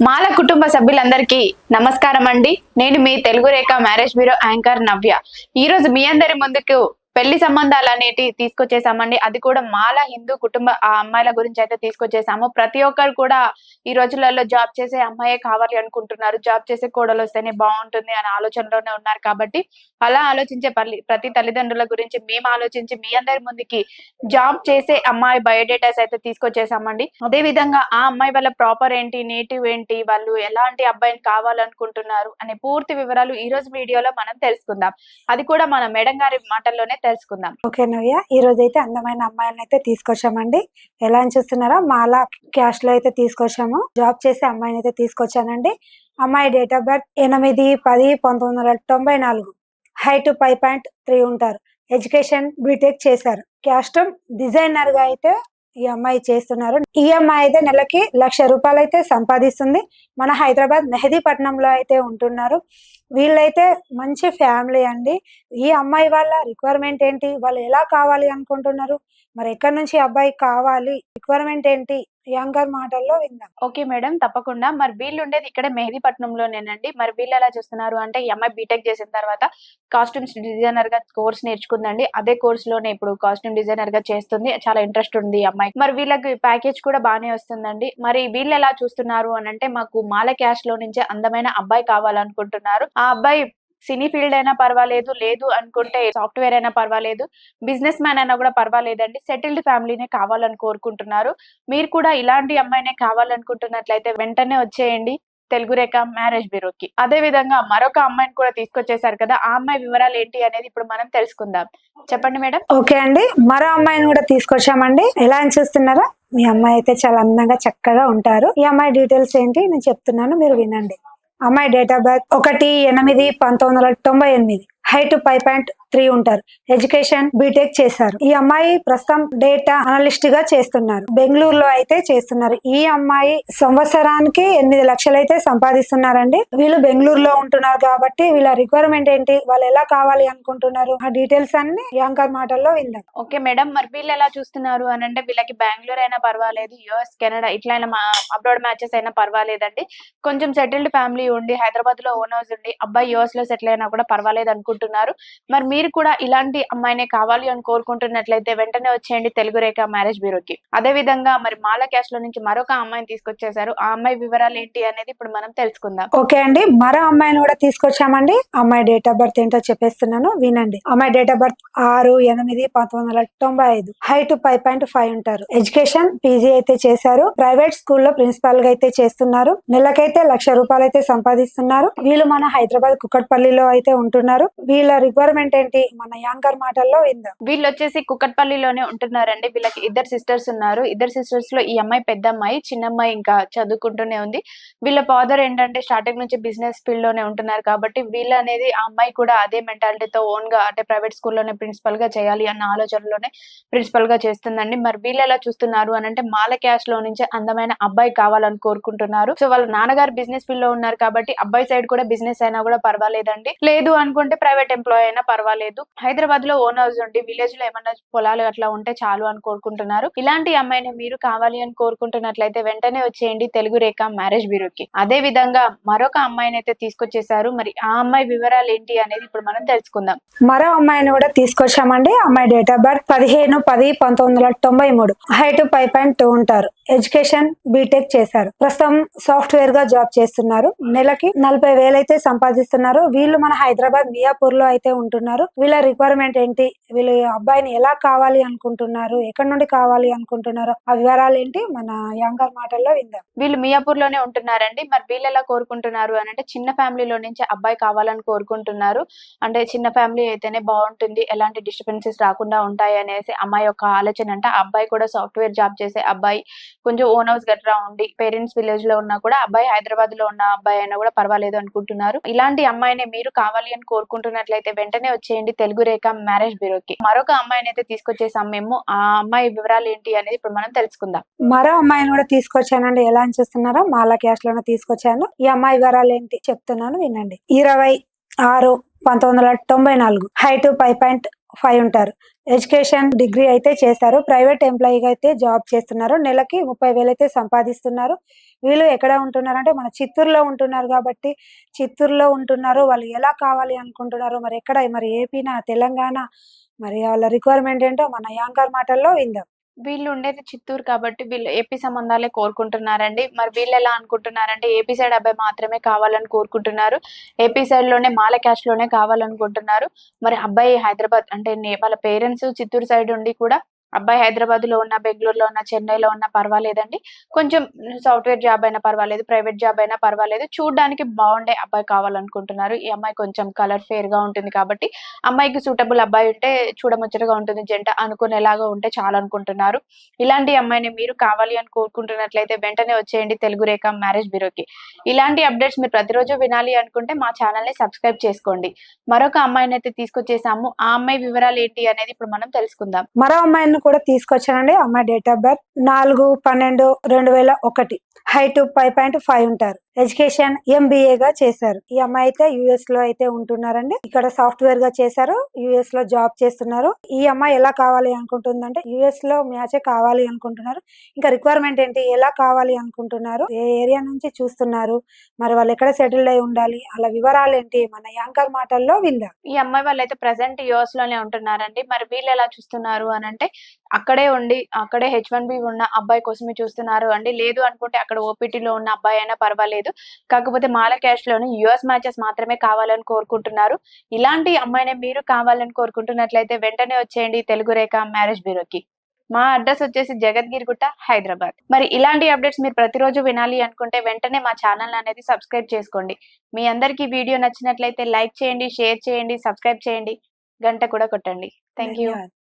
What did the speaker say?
మాల కుటుంబ సభ్యులందరికీ నమస్కారం అండి. నేను మీ తెలుగు రేఖ మ్యారేజ్ బ్యూరో యాంకర్ నవ్య. ఈ రోజు మీ అందరి ముందుకు పెళ్లి సంబంధాలు అనేటి తీసుకొచ్చేసామండి. అది కూడా మాల హిందూ కుటుంబ అమ్మాయిల గురించి అయితే తీసుకొచ్చేసాము. ప్రతి ఒక్కరు కూడా ఈ రోజులలో జాబ్ చేసే అమ్మాయే కావాలి అనుకుంటున్నారు. జాబ్ చేసే కోడలు వస్తేనే బాగుంటుంది అనే ఆలోచనలోనే ఉన్నారు. కాబట్టి అలా ఆలోచించే ప్రతి తల్లిదండ్రుల గురించి మేము ఆలోచించి మీ అందరి ముందుకి జాబ్ చేసే అమ్మాయి బయోడేటాస్ అయితే తీసుకొచ్చేసామండి. అదే విధంగా ఆ అమ్మాయి వాళ్ళ ప్రాపర్ ఏంటి, నేటివ్ ఏంటి, వాళ్ళు ఎలాంటి అబ్బాయిని కావాలనుకుంటున్నారు అనే పూర్తి వివరాలు ఈ రోజు వీడియోలో మనం తెలుసుకుందాం. అది కూడా మన మేడం గారి మాటల్లోనే తెలుసుకుందాం. ఓకే నవ్య, ఈ రోజు అయితే అందమైన అమ్మాయిలను అయితే తీసుకొచ్చామండి. ఎలా అని చూస్తున్నారా, మాలా క్యాస్ట్ లో అయితే తీసుకొచ్చాము. జాబ్ చేసే అమ్మాయిని అయితే తీసుకొచ్చానండి. అమ్మాయి డేట్ ఆఫ్ బర్త్ 8/10/1994, హైట్ 5.3 ఉంటారు. ఎడ్యుకేషన్ బీటెక్ చేశారు. క్యాస్ట్ డిజైనర్ గా అయితే ఈ అమ్మాయి చేస్తున్నారు. ఈ అమ్మాయి అయితే నెలకి ₹1,00,000 అయితే సంపాదిస్తుంది. మన హైదరాబాద్ మెహదీపట్నంలో అయితే ఉంటున్నారు. వీళ్ళైతే మంచి ఫ్యామిలీ అండి. ఈ అమ్మాయి వాళ్ళ రిక్వైర్మెంట్ ఏంటి, వాళ్ళు ఎలా కావాలి అనుకుంటున్నారు, మరి ఎక్కడి నుంచి అబ్బాయి కావాలి, రిక్వైర్మెంట్ ఏంటి, యాంకర్ మాటల్లో విందాం. ఓకే మేడం, తప్పకుండా. మరి వీళ్ళు ఉండేది ఇక్కడ మెహదీపట్నంలోనేనండి. మరి వీళ్ళు ఎలా చూస్తున్నారు అంటే, ఈ అమ్మాయి బీటెక్ చేసిన తర్వాత కాస్ట్యూమ్స్ డిజైనర్ గా కోర్స్ నేర్చుకుందండి. అదే కోర్స్ లోనే ఇప్పుడు కాస్ట్యూమ్ డిజైనర్ గా చేస్తుంది. చాలా ఇంట్రెస్ట్ ఉంది ఈ అమ్మాయి. మరి వీళ్ళకి ప్యాకేజ్ కూడా బాగానే వస్తుందండి. మరి వీళ్ళు ఎలా చూస్తున్నారు అని అంటే, మాకు మాల క్యాష్ లో నుంచే అందమైన అబ్బాయి కావాలనుకుంటున్నారు. ఆ అబ్బాయి సినీ ఫీల్డ్ అయినా పర్వాలేదు, లేదు అనుకుంటే సాఫ్ట్వేర్ అయినా పర్వాలేదు, బిజినెస్ మ్యాన్ అయినా కూడా పర్వాలేదండి. సెటిల్డ్ ఫ్యామిలీనే కావాలని కోరుకుంటున్నారు. మీరు కూడా ఇలాంటి అమ్మాయినే కావాలనుకుంటున్నట్లయితే వెంటనే వచ్చేయండి తెలుగు రేఖ మ్యారేజ్ బ్యూరోకి. అదే విధంగా మరొక అమ్మాయిని కూడా తీసుకొచ్చేసారు కదా, ఆ అమ్మాయి వివరాలు ఏంటి అనేది ఇప్పుడు మనం తెలుసుకుందాం. చెప్పండి మేడం. ఓకే అండి, మరో అమ్మాయిని కూడా తీసుకొచ్చామండి. ఎలా అని చూస్తున్నారా, మీ అమ్మాయి అయితే చాలా అందంగా చక్కగా ఉంటారు. ఈ అమ్మాయి డీటెయిల్స్ ఏంటి నేను చెప్తున్నాను, మీరు వినండి. అమ్మాయి డేట్ ఆఫ్ బర్త్ 1/8/1998, హైట్ 5.3 ఉంటారు. ఎడ్యుకేషన్ బీటెక్ చేశారు. ఈ అమ్మాయి ప్రస్తుతం డేటా అనలిస్ట్ గా చేస్తున్నారు. బెంగళూరులో అయితే చేస్తున్నారు. ఈ అమ్మాయి సంవత్సరానికి 8 లక్షలు అయితే సంపాదిస్తున్నారండి. వీళ్ళు బెంగళూరులో ఉంటున్నారు కాబట్టి వీళ్ళ రిక్వైర్మెంట్ ఏంటి, వాళ్ళు ఎలా కావాలి అనుకుంటున్నారు, ఆ డీటెయిల్స్ అన్ని యాంకర్ మాటల్లో విందాం. ఓకే మేడం, మరి వీళ్ళు ఎలా చూస్తున్నారు అని అంటే, వీళ్ళకి బెంగళూరు అయినా పర్వాలేదు, యుఎస్ కెనడా ఇట్లైనా అబ్రాడ్ మ్యాచెస్ అయినా పర్వాలేదండి. కొంచెం సెటిల్డ్ ఫ్యామిలీ ఉండి హైదరాబాద్ లో ఓన్ హౌస్ ఉండి అబ్బాయి యుఎస్ లో సెటిల్ అయినా కూడా పర్వాలేదు అనుకుంటున్నారు. మరి మీరు కూడా ఇలాంటి అమ్మాయినే కావాలి అని కోరుకుంటున్నట్లయితే వెంటనే వచ్చేయండి తెలుగు రేఖ మ్యారేజ్ బ్యూరోకి. అదే విధంగా మరి మాల క్యాస్ట్ లో నుంచి మరొక అమ్మాయిని తీసుకొచ్చేసారు. ఆ అమ్మాయి వివరాలు ఏంటి అనేది ఇప్పుడు మనం తెలుసుకుందాం. ఓకే అండి, మరో అమ్మాయిని కూడా తీసుకొచ్చామండి. అమ్మాయి డేట్ ఆఫ్ బర్త్ ఏంటో చెప్పేస్తున్నాను, వినండి. అమ్మాయి డేట్ ఆఫ్ బర్త్ 6/8/1995, హైట్ 5.5 ఉంటారు. ఎడ్యుకేషన్ పీజీ అయితే చేశారు. ప్రైవేట్ స్కూల్లో ప్రిన్సిపాల్ గా అయితే చేస్తున్నారు. నెలకైతే ₹1,00,000 అయితే సంపాదిస్తున్నారు. వీళ్ళు మన హైదరాబాద్ కుక్కట్పల్లిలో అయితే ఉంటున్నారు. వీళ్ళ రిక్వైర్మెంట్ ఏంటి మన యాంకర్ మాటల్లో విందాం. వీళ్ళు వచ్చేసి కుక్కట్పల్లిలోనే ఉంటున్నారండి. వీళ్ళకి 2 సిస్టర్స్ ఉన్నారు. 2 సిస్టర్స్ లో ఈ అమ్మాయి పెద్ద అమ్మాయి, చిన్న అమ్మాయి ఇంకా చదువుకుంటూనే ఉంది. వీళ్ళ ఫాదర్ ఏంటంటే స్టార్టింగ్ నుంచి బిజినెస్ ఫీల్డ్ లోనే ఉంటున్నారు కాబట్టి వీళ్ళు అనేది ఆ అమ్మాయి కూడా అదే మెంటాలిటీతో ఓన్ గా అంటే ప్రైవేట్ స్కూల్లోనే ప్రిన్సిపల్ గా చేయాలి అన్న ఆలోచనలోనే ప్రిన్సిపల్ గా చేస్తుందండి. మరి వీళ్ళు ఎలా చూస్తున్నారు అని అంటే, మాల క్యాష్ లో నుంచి అందమైన అబ్బాయి కావాలని కోరుకుంటున్నారు. సో వాళ్ళ నాన్నగారు బిజినెస్ ఫీల్డ్ లో ఉన్నారు కాబట్టి అబ్బాయి సైడ్ కూడా బిజినెస్ అయినా కూడా పర్వాలేదండి. లేదు అనుకుంటే ప్రైవేట్ ఎంప్లాయీ అయినా పర్వాలేదు. హైదరాబాద్ లో ఓన్ హౌస్ ఉండి విలేజ్ లో ఏమన్నా పొలాలు అట్లా ఉంటే చాలు అని కోరుకుంటున్నారు. ఇలాంటి అమ్మాయిని మీరు కావాలి అని కోరుకుంటున్నట్లయితే వెంటనే వచ్చేయండి తెలుగు రేఖ మ్యారేజ్ బ్యూరోకి. అదే విధంగా మరొక అమ్మాయిని అయితే తీసుకొచ్చేసారు. మరి ఆ అమ్మాయి వివరాలు ఏంటి అనేది ఇప్పుడు మనం తెలుసుకుందాం. మరో అమ్మాయిని కూడా తీసుకొచ్చామండి. అమ్మాయి డేట్ ఆఫ్ బర్త్ 15/10/1993, హైట్ 5.2 ఉంటారు. ఎడ్యుకేషన్ బీటెక్ చేశారు. ప్రస్తుతం సాఫ్ట్వేర్ గా జాబ్ చేస్తున్నారు. నెలకి 40,000 అయితే సంపాదిస్తున్నారు. వీళ్ళు మన హైదరాబాద్ మియాపూర్ లో అయితే ఉంటున్నారు. వీళ్ళ రిక్వైర్మెంట్ ఏంటి, వీళ్ళు అబ్బాయిని ఎలా కావాలి అనుకుంటున్నారు, ఎక్కడి నుండి కావాలి అనుకుంటున్నారు, ఆ వివరాలు ఏంటి మన యాంకర్ మాటల్లో విందాం. వీళ్ళు మియాపూర్ లోనే ఉంటున్నారండి. మరి వీళ్ళు ఎలా కోరుకుంటున్నారు అని అంటే, చిన్న ఫ్యామిలీలో నుంచి అబ్బాయి కావాలని కోరుకుంటున్నారు. అంటే చిన్న ఫ్యామిలీ అయితేనే బాగుంటుంది, ఎలాంటి డిస్టర్బెన్సెస్ రాకుండా ఉంటాయి అనేసి అమ్మాయి యొక్క ఆలోచన అంట. అబ్బాయి కూడా సాఫ్ట్వేర్ జాబ్ చేసే అబ్బాయి, కొంచెం ఓన్ హౌస్ గట్రా ఉండి పేరెంట్స్ విలేజ్ లో ఉన్నా కూడా అబ్బాయి హైదరాబాద్ లో ఉన్న అబ్బాయి అయినా కూడా పర్వాలేదు అనుకుంటున్నారు. ఇలాంటి అమ్మాయిని మీరు కావాలి అని కోరుకుంటున్నట్లయితే వెంటనే వచ్చేయండి తెలుగు రేఖ మ్యారేజ్ బ్యూరోకి. మరొక అమ్మాయిని అయితే తీసుకొచ్చేసాం మేము. ఆ అమ్మాయి వివరాలు ఏంటి అనేది ఇప్పుడు మనం తెలుసుకుందాం. మరో అమ్మాయిని కూడా తీసుకొచ్చానండి. ఎలా అని చూస్తున్నారా, మాలా క్యాష్ లోనే తీసుకొచ్చాను. ఈ అమ్మాయి వివరాలు ఏంటి చెప్తున్నాను, వినండి. 26/1994, హైట్ 5.1 5 ఉంటారు. ఎడ్యుకేషన్ డిగ్రీ అయితే చేశారు. ప్రైవేట్ ఎంప్లాయీగా అయితే జాబ్ చేస్తున్నారు. నెలకి 30,000 అయితే సంపాదిస్తున్నారు. వీళ్ళు ఎక్కడ ఉంటున్నారంటే మన చిత్తూరులో ఉంటున్నారు కాబట్టి చిత్తూరులో ఉంటున్నారు. వాళ్ళు ఎలా కావాలి అనుకుంటున్నారు, మరి ఎక్కడ, మరి ఏపీనా, తెలంగాణ, మరి వాళ్ళ రిక్వైర్మెంట్ ఏంటో మన యాంకర్ మాటల్లో విందాం. వీళ్ళు ఉండేది చిత్తూరు కాబట్టి వీళ్ళు ఏపీ సంబంధాలే కోరుకుంటున్నారండి. మరి వీళ్ళెలా అనుకుంటున్నారంటే ఏపీ సైడ్ అబ్బాయి మాత్రమే కావాలని కోరుకుంటున్నారు. ఏపీ సైడ్‌లోనే మాల క్యాస్ట్‌లోనే కావాలనుకుంటున్నారు. మరి అబ్బాయి హైదరాబాద్ అంటే వాళ్ళ పేరెంట్స్ చిత్తూరు సైడ్ ఉండి కూడా అబ్బాయి హైదరాబాద్‌లో ఉన్నా, బెంగుళూరులో ఉన్నా, చెన్నైలో ఉన్నా పర్వాలేదండి. కొంచెం సాఫ్ట్‌వేర్ జాబ్ అయినా పర్వాలేదు, ప్రైవేట్ జాబ్ అయినా పర్వాలేదు. చూడ్డానికి బాగుండే అబ్బాయి కావాలనుకుంటున్నారు. ఈ అమ్మాయి కొంచెం కలర్ ఫెయిర్‌గా ఉంటుంది కాబట్టి అమ్మాయికి సూటబుల్ అబ్బాయి ఉంటే చూడముచ్చటగా ఉంటుంది జంట అనుకునేలాగా ఉంటే చాలనుకుంటున్నారు. ఇలాంటి అమ్మాయిని మీరు కావాలి అని కోరుకుంటున్నట్లయితే వెంటనే వచ్చేయండి తెలుగు రేఖ మ్యారేజ్ బ్యూరోకి. ఇలాంటి అప్డేట్స్ మీరు ప్రతిరోజు వినాలి అనుకుంటే మా ఛానల్‌ని సబ్స్క్రైబ్ చేసుకోండి. మరొక అమ్మాయినైతే తీసుకొచ్చేసాము. ఆ అమ్మాయి వివరాలు ఏంటి అనేది ఇప్పుడు మనం తెలుసుకుందాం. మరో అమ్మాయిని కూడా తీసుకొచ్చానండి. అమ్మాయి డేట్ ఆఫ్ బర్త్ 4/12/2001. హైట్ 5.5 ఉంటారు. ఎడ్యుకేషన్ MBA గా చేశారు. ఈ అమ్మాయి అయితే US లో అయితే ఉంటున్నారండి. ఇక్కడ సాఫ్ట్వేర్ గా చేశారు. US లో జాబ్ చేస్తున్నారు. ఈ అమ్మాయి ఎలా కావాలి అనుకుంటుందంటే US లో మ్యాచే కావాలి అనుకుంటున్నారు. ఇంకా రిక్వైర్మెంట్ ఏంటి, ఎలా కావాలి అనుకుంటున్నారు, ఏ ఏరియా నుంచి చూస్తున్నారు, మరి వాళ్ళు ఎక్కడ సెటిల్డ్ అయి ఉండాలి, అలా వివరాలు ఏంటి మన యాంకర్ మాటల్లో విందాం. ఈ అమ్మాయి వాళ్ళైతే ప్రెజెంట్ యూఎస్ లోనే ఉంటున్నారండి. మరి వీళ్ళు ఎలా చూస్తున్నారు అనంటే అక్కడే ఉండి అక్కడే H1B ఉన్న అబ్బాయి కోసమే చూస్తున్నారు అండి. లేదు అనుకుంటే అక్కడ ఓపీటీలో ఉన్న అబ్బాయి అయినా పర్వాలేదు. కాకపోతే మాల క్యాస్ట్ లోని యూఎస్ మ్యాచెస్ మాత్రమే కావాలని కోరుకుంటున్నారు. ఇలాంటి అమ్మాయినే మీరు కావాలని కోరుకుంటున్నట్లయితే వెంటనే వచ్చేయండి తెలుగు రేఖ మ్యారేజ్ బ్యూరోకి. మా అడ్రస్ వచ్చేసి జగద్గిరిగుట్ట, హైదరాబాద్. మరి ఇలాంటి అప్డేట్స్ మీరు ప్రతిరోజు వినాలి అనుకుంటే వెంటనే మా ఛానల్ అనేది సబ్స్క్రైబ్ చేసుకోండి. మీ అందరికీ వీడియో నచ్చినట్లయితే లైక్ చేయండి, షేర్ చేయండి, సబ్స్క్రైబ్ చేయండి, గంట కూడా కొట్టండి. Thank you. ధన్యవాదాలు.